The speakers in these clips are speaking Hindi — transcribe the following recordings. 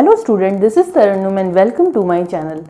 Hello student, this is Tarannum and welcome to my channel.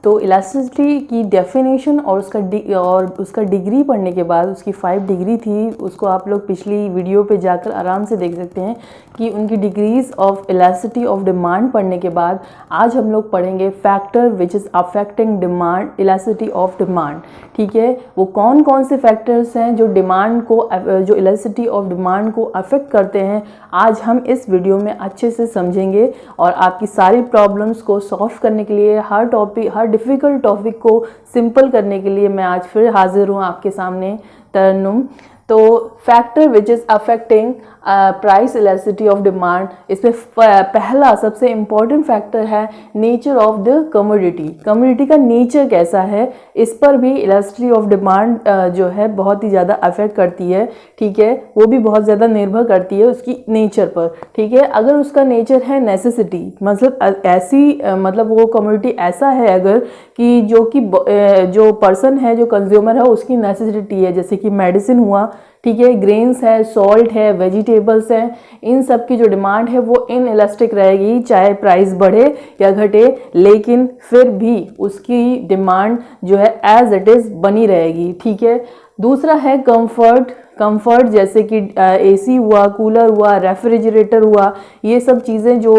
तो इलास्टिसिटी की डेफिनेशन और उसका डिग्री पढ़ने के बाद, उसकी 5 डिग्री थी, उसको आप लोग पिछली वीडियो पे जाकर आराम से देख सकते हैं कि उनकी degrees of elasticity of demand पढ़ने के बाद आज हम लोग पढ़ेंगे factor which is affecting demand, elasticity of demand. ठीक है, वो कौन कौन से फैक्टर्स हैं जो डिमांड को, जो इलास्टिसिटी ऑफ डिमांड को अफेक्ट करते हैं, आज हम इस वीडियो में अच्छे से समझेंगे। और आपकी सारी प्रॉब्लम्स को सॉल्व करने के लिए, हर डिफ़िकल्ट टॉपिक को सिंपल करने के लिए मैं आज फिर हाजिर हूँ आपके सामने, तरन्नुम। तो factor which is affecting price elasticity of demand, इसमें पहला सबसे इम्पॉर्टेंट फैक्टर है nature of the commodity. Commodity का नेचर कैसा है, इस पर भी इलास्टिसिटी ऑफ डिमांड जो है बहुत ही ज़्यादा अफेक्ट करती है। ठीक है, वो भी बहुत ज़्यादा निर्भर करती है उसकी नेचर पर। ठीक है, अगर उसका नेचर है नेसेसिटी, मतलब ऐसी मतलब वो कमोडिटी ऐसा है अगर कि जो पर्सन है, जो कंज्यूमर है, उसकी नेसेसिटी है, जैसे कि मेडिसिन हुआ, ठीक है, ग्रेन्स है, सॉल्ट है, वेजिटेबल्स हैं, इन सब की जो डिमांड है वो इन इलास्टिक रहेगी, चाहे प्राइस बढ़े या घटे, लेकिन फिर भी उसकी डिमांड जो है एज इट इज़ बनी रहेगी। ठीक है, दूसरा है कंफर्ट, जैसे कि एसी हुआ, कूलर हुआ, रेफ्रिजरेटर हुआ, ये सब चीज़ें जो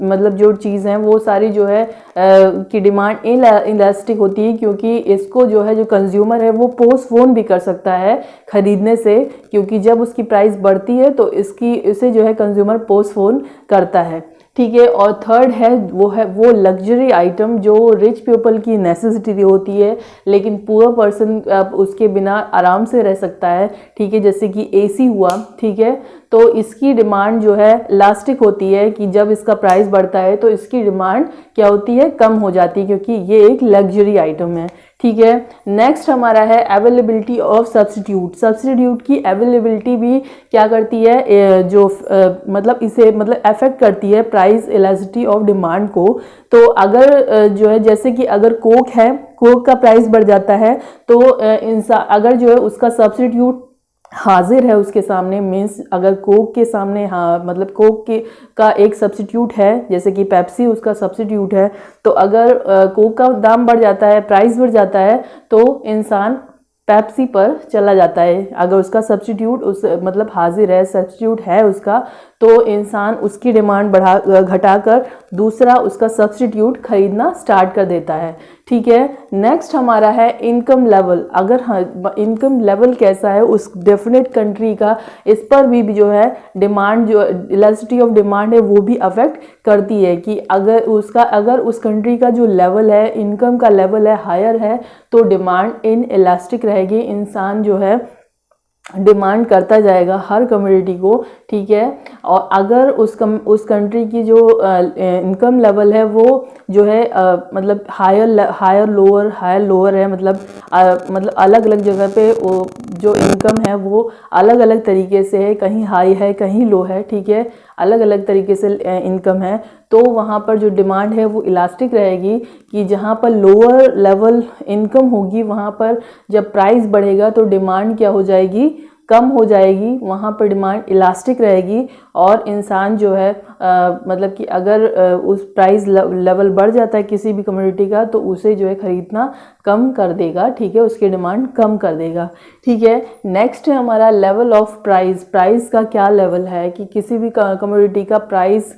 मतलब जो चीज़ हैं वो सारी जो है की डिमांड इलास्टिक होती है, क्योंकि इसको जो है जो कंज्यूमर है वो पोस्टपोन भी कर सकता है खरीदने से, क्योंकि जब उसकी प्राइस बढ़ती है तो इसे जो है कंज्यूमर पोस्टपोन करता है। ठीक है, और थर्ड है वो लग्जरी आइटम जो रिच पीपल की नेसेसिटी होती है, लेकिन पुअर पर्सन उसके बिना आराम से रह सकता है। ठीक है, जैसे कि एसी हुआ, ठीक है, तो इसकी डिमांड जो है इलास्टिक होती है कि जब इसका प्राइस बढ़ता है तो इसकी डिमांड क्या होती है, कम हो जाती है, क्योंकि ये एक लग्जरी आइटम है। ठीक है, नेक्स्ट हमारा है अवेलेबिलिटी ऑफ सब्स्टिट्यूट की अवेलेबिलिटी भी क्या करती है, जो मतलब इसे मतलब अफेक्ट करती है प्राइस इलास्टिसिटी ऑफ डिमांड को। तो अगर जो है, जैसे कि अगर कोक है, कोक का प्राइस बढ़ जाता है तो इंसान अगर जो है उसका सब्स्टिट्यूट हाजिर है उसके सामने, मीन्स अगर कोक के सामने, हाँ मतलब कोक का एक सब्स्टिट्यूट है, जैसे कि पेप्सी उसका सब्स्टिट्यूट है, तो अगर कोक का दाम बढ़ जाता है, प्राइस बढ़ जाता है, तो इंसान पेप्सी पर चला जाता है। अगर उसका सब्स्टिट्यूट मतलब हाजिर है, सब्स्टिट्यूट है उसका, तो इंसान उसकी डिमांड घटाकर दूसरा उसका सब्स्टिट्यूट खरीदना स्टार्ट कर देता है। ठीक है, नेक्स्ट हमारा है इनकम लेवल। अगर इनकम लेवल कैसा है उस डेफिनेट कंट्री का, इस पर भी जो है डिमांड, जो इलास्टिसिटी ऑफ डिमांड है वो भी अफेक्ट करती है कि अगर उस कंट्री का जो लेवल है, इनकम का लेवल है, हायर है, तो डिमांड इन इलास्टिक रहेगी, इंसान जो है डिमांड करता जाएगा हर कम्युनिटी को। ठीक है, और अगर उस कंट्री की जो इनकम लेवल है वो जो है मतलब हायर लोअर है, मतलब अलग अलग जगह पे वो जो इनकम है वो अलग अलग तरीके से है, कहीं हाई है, कहीं लो है। ठीक है, अलग अलग तरीके से इनकम है, तो वहाँ पर जो डिमांड है वो इलास्टिक रहेगी कि जहाँ पर लोअर लेवल इनकम होगी वहाँ पर जब प्राइस बढ़ेगा तो डिमांड क्या हो जाएगी, कम हो जाएगी, वहाँ पर डिमांड इलास्टिक रहेगी, और इंसान जो है मतलब कि अगर उस प्राइस लेवल बढ़ जाता है किसी भी कम्युनिटी का, तो उसे जो है खरीदना कम कर देगा। ठीक है, उसकी डिमांड कम कर देगा। ठीक है, नेक्स्ट है हमारा लेवल ऑफ प्राइस का क्या लेवल है कि किसी भी कम्युनिटी का प्राइस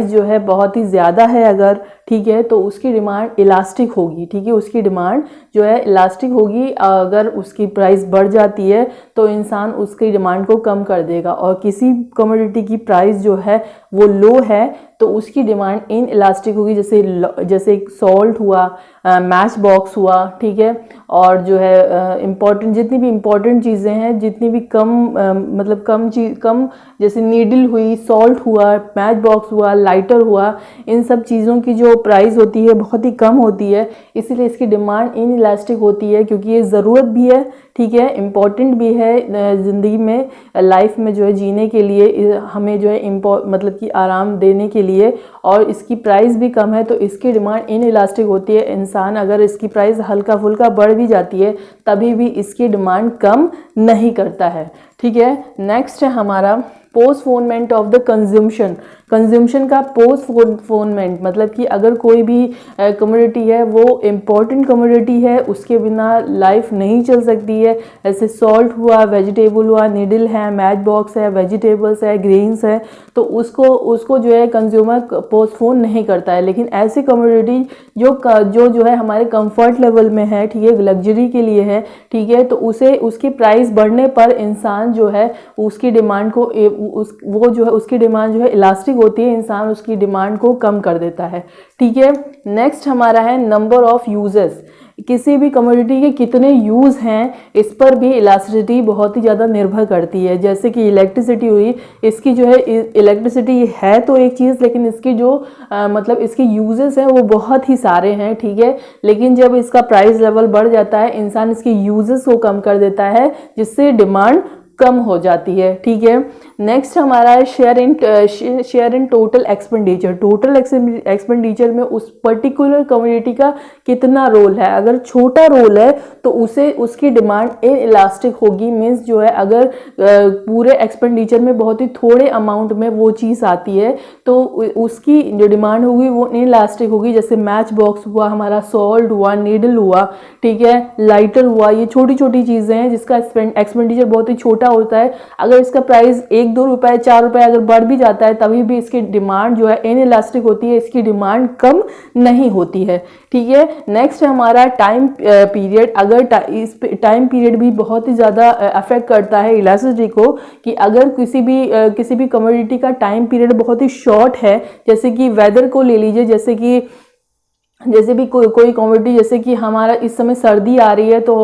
जो है बहुत ही ज़्यादा है अगर, ठीक है, तो उसकी डिमांड इलास्टिक होगी। ठीक है, उसकी डिमांड जो है इलास्टिक होगी, अगर उसकी प्राइस बढ़ जाती है तो इंसान उसकी डिमांड को कम कर देगा, और किसी कमोडिटी की प्राइस जो है वो लो है तो उसकी डिमांड इन इलास्टिक होगी, जैसे सॉल्ट हुआ, मैच बॉक्स हुआ। ठीक है, और जो है जितनी भी इम्पोर्टेंट चीज़ें हैं, जितनी भी कम जैसे नीडल हुई, सॉल्ट हुआ, मैच बॉक्स हुआ, लाइटर हुआ, इन सब चीज़ों की जो प्राइस होती है बहुत ही कम होती है, इसीलिए इसकी डिमांड इन इलास्टिक होती है, क्योंकि ये ज़रूरत भी है। ठीक है, इम्पॉर्टेंट भी है ज़िंदगी में, लाइफ में जो है जीने के लिए, हमें जो है मतलब कि आराम देने के लिए, और इसकी प्राइस भी कम है तो इसकी डिमांड इन इलास्टिक होती है। इंसान अगर इसकी प्राइस हल्का फुल्का बढ़ भी जाती है तभी भी इसकी डिमांड कम नहीं करता है। ठीक है, नेक्स्ट है हमारा postponement of the consumption. Consumption का पोस्टपोनमेंट, मतलब कि अगर कोई भी कमोडिटी है वो इम्पॉर्टेंट कमोडिटी है, उसके बिना लाइफ नहीं चल सकती है। ऐसे सॉल्ट हुआ, वेजिटेबल हुआ, नीडल है, मैच बॉक्स है, वेजिटेबल्स है, ग्रेन्स है, तो उसको जो है कंज्यूमर पोस्टपोन नहीं करता है। लेकिन ऐसी कमोडिटी जो है हमारे कंफर्ट लेवल में है, ठीक है, लग्जरी के लिए है, ठीक है, तो उसे उसकी प्राइस बढ़ने पर इंसान जो है उसकी डिमांड को उसकी डिमांड जो है इलास्टिक होती है, इंसान उसकी डिमांड को कम कर देता है, ठीक है। नेक्स्ट हमारा है नंबर ऑफ यूजेस। किसी भी कमोडिटी के कितने यूज़ हैं इस पर भी इलास्टिसिटी बहुत ही ज़्यादा निर्भर करती है। जैसे कि इलेक्ट्रिसिटी हुई, इसकी जो है इलेक्ट्रिसिटी है तो एक चीज़, लेकिन इसकी जो मतलब इसके यूजेस हैं वो बहुत ही सारे हैं, ठीक है। लेकिन जब इसका प्राइस लेवल बढ़ जाता है, इंसान इसके यूजेस को कम कर देता है, जिससे डिमांड कम हो जाती है, ठीक है। नेक्स्ट हमारा है share in total expenditure. Total expenditure में उस पर्टिकुलर कम्युनिटी का कितना रोल है। अगर छोटा रोल है तो उसकी डिमांड इन इलास्टिक होगी। मीन्स जो है अगर पूरे एक्सपेंडिचर में बहुत ही थोड़े अमाउंट में वो चीज़ आती है तो उसकी जो डिमांड होगी वो इन इलास्टिक होगी। जैसे मैच बॉक्स हुआ, हमारा सॉल्ट हुआ, नीडल हुआ, ठीक है, लाइटर हुआ, ये छोटी छोटी चीज़ें हैं जिसका एक्सपेंडिचर बहुत ही छोटा होता है। अगर इसका प्राइस 1-2 रुपए 4 रुपए अगर बढ़ भी जाता है तभी भी इसकी डिमांड जो है इन इलास्टिक होती है, इसकी डिमांड कम नहीं होती है, ठीक है। नेक्स्ट है हमारा टाइम पीरियड। अगर इस टाइम पीरियड भी बहुत ही ज़्यादा अफेक्ट करता है इलास्टिसिटी को, कि अगर किसी भी कमोडिटी का टाइम पीरियड बहुत ही शॉर्ट है, जैसे कि वेदर को ले लीजिए, जैसे भी कोई कमोडिटी, जैसे कि हमारा इस समय सर्दी आ रही है तो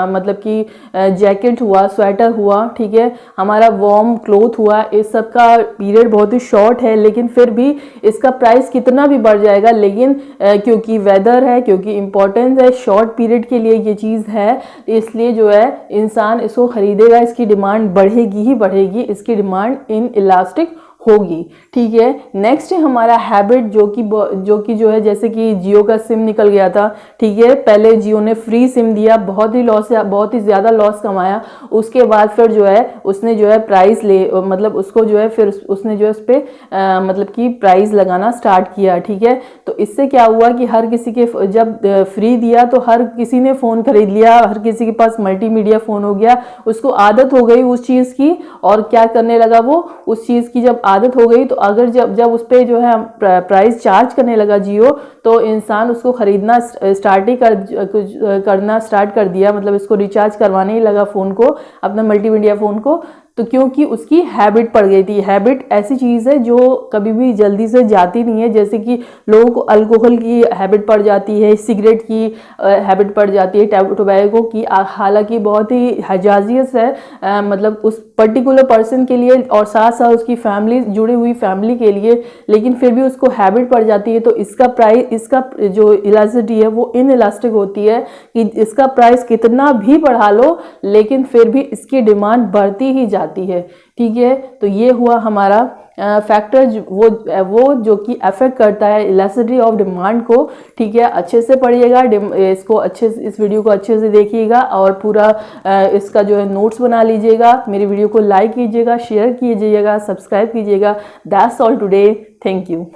मतलब कि जैकेट हुआ, स्वेटर हुआ, ठीक है, हमारा वार्म क्लोथ हुआ, इस सब का पीरियड बहुत ही शॉर्ट है, लेकिन फिर भी इसका प्राइस कितना भी बढ़ जाएगा, लेकिन क्योंकि वेदर है, क्योंकि इम्पोर्टेंस है, शॉर्ट पीरियड के लिए ये चीज़ है, इसलिए जो है इंसान इसको खरीदेगा, इसकी डिमांड बढ़ेगी ही बढ़ेगी, इसकी डिमांड इन इलास्टिक होगी, ठीक है। नेक्स्ट है हमारा हैबिट, जो कि जो है जैसे कि जियो का सिम निकल गया था, ठीक है, पहले जियो ने फ्री सिम दिया, बहुत ही ज़्यादा लॉस कमाया। उसके बाद फिर जो है उसने जो है प्राइस मतलब उसको जो है फिर उसने जो है उस पर मतलब कि प्राइस लगाना स्टार्ट किया, ठीक है। तो इससे क्या हुआ कि हर किसी के जब फ्री दिया तो हर किसी ने फ़ोन खरीद लिया, हर किसी के पास मल्टीमीडिया फ़ोन हो गया, उसको आदत हो गई उस चीज़ की, और क्या करने लगा वो उस चीज़ की जब आदत हो गई तो अगर जब उस पर जो है प्राइस चार्ज करने लगा जियो, तो इंसान उसको खरीदना करना स्टार्ट कर दिया, मतलब इसको रिचार्ज करवाने ही लगा फ़ोन को, अपना मल्टीमीडिया फ़ोन को। तो क्योंकि उसकी हैबिट पड़ गई थी। हैबिट ऐसी चीज़ है जो कभी भी जल्दी से जाती नहीं है। जैसे कि लोगों को अल्कोहल की हैबिट पड़ जाती है, सिगरेट की हैबिट पड़ जाती है, टोबैको की, हालांकि बहुत ही हजाजियत है मतलब उस पर्टिकुलर पर्सन के लिए और साथ साथ उसकी फैमिली, जुड़ी हुई फैमिली के लिए, लेकिन फिर भी उसको हैबिट पड़ जाती है। तो इसका जो इलास्टिसिटी है वो इन इलास्टिक होती है कि इसका प्राइस कितना भी बढ़ा लो लेकिन फिर भी इसकी डिमांड बढ़ती ही जाती है, ठीक है। तो ये हुआ हमारा फैक्टर, वो जो कि अफेक्ट करता है इलास्टिसिटी ऑफ डिमांड को, ठीक है। अच्छे से पढ़िएगा, इस वीडियो को अच्छे से देखिएगा और पूरा इसका जो है नोट्स बना लीजिएगा। मेरी वीडियो को लाइक कीजिएगा, शेयर कीजिएगा, सब्सक्राइब कीजिएगा। That's all today, thank you.